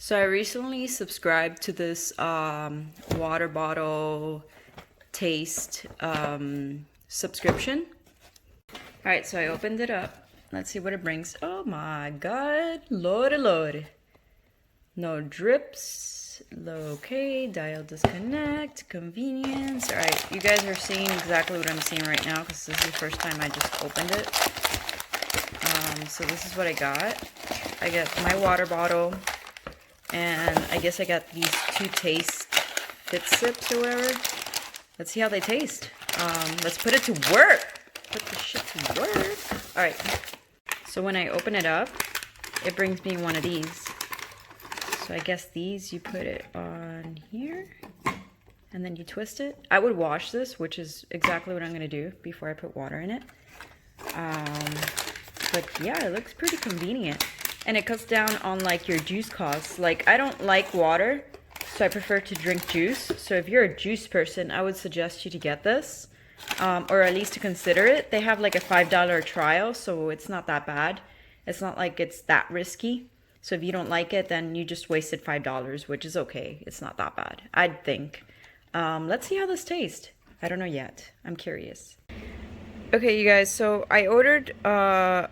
So I recently subscribed to this water bottle taste subscription. Alright, so I opened it up. Let's see what it brings. Oh my god, lordy lordy. No drips, okay, dial disconnect, convenience. Alright, you guys are seeing exactly what I'm seeing right now because this is the first time I just opened it. So this is what I got. I got my water bottle, and I guess I got these two taste fit sips or whatever. Let's see how they taste. Let's put it to work. Put the shit to work. Alright, so when I open it up, it brings me one of these. So I guess these, you put it on here, and then you twist it. I would wash this, which is exactly what I'm going to do before I put water in it. But yeah, it looks pretty convenient. And it cuts down on like your juice costs. Like, I don't like water, so I prefer to drink juice. So if you're a juice person, I would suggest you to get this. Or at least to consider it. They have like a $5 trial, so it's not that bad. It's not like it's that risky. So if you don't like it, then you just wasted $5, which is okay. It's not that bad, I'd think. Let's see how this tastes. I don't know yet. I'm curious. Okay, you guys, so I ordered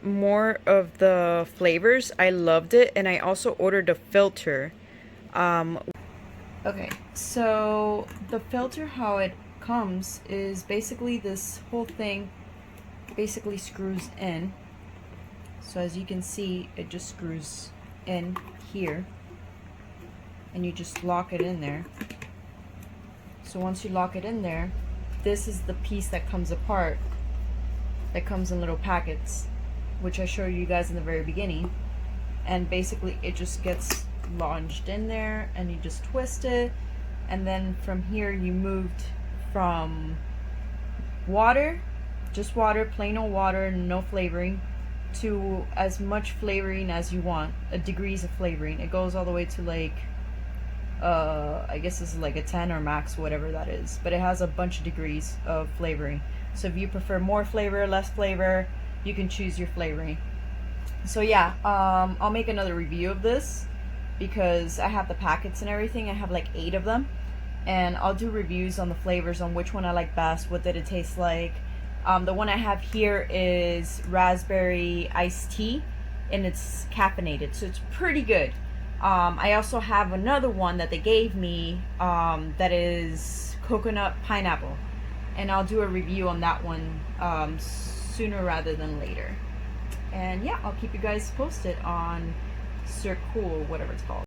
more of the flavors. I loved it, and I also ordered a filter. Okay, so the filter, how it comes is basically this whole thing basically screws in. So as you can see, it just screws in here, and you just lock it in there. So once you lock it in there, this is the piece that comes apart, that comes in little packets, which I showed you guys in the very beginning. And basically it just gets launched in there, and you just twist it, and then from here you moved from water, just water, plain old water, no flavoring, to as much flavoring as you want, degrees of flavoring. It goes all the way to like I guess this is like a 10 or max, whatever that is, but it has a bunch of degrees of flavoring. So if you prefer more flavor, less flavor, you can choose your flavoring. So yeah, I'll make another review of this because I have the packets and everything. I have like 8 of them, and I'll do reviews on the flavors, on which one I like best, what did it taste like. The one I have here is raspberry iced tea, and it's caffeinated, so it's pretty good. I also have another one that they gave me that is coconut pineapple, and I'll do a review on that one sooner rather than later. And yeah, I'll keep you guys posted on Cirkul, whatever it's called.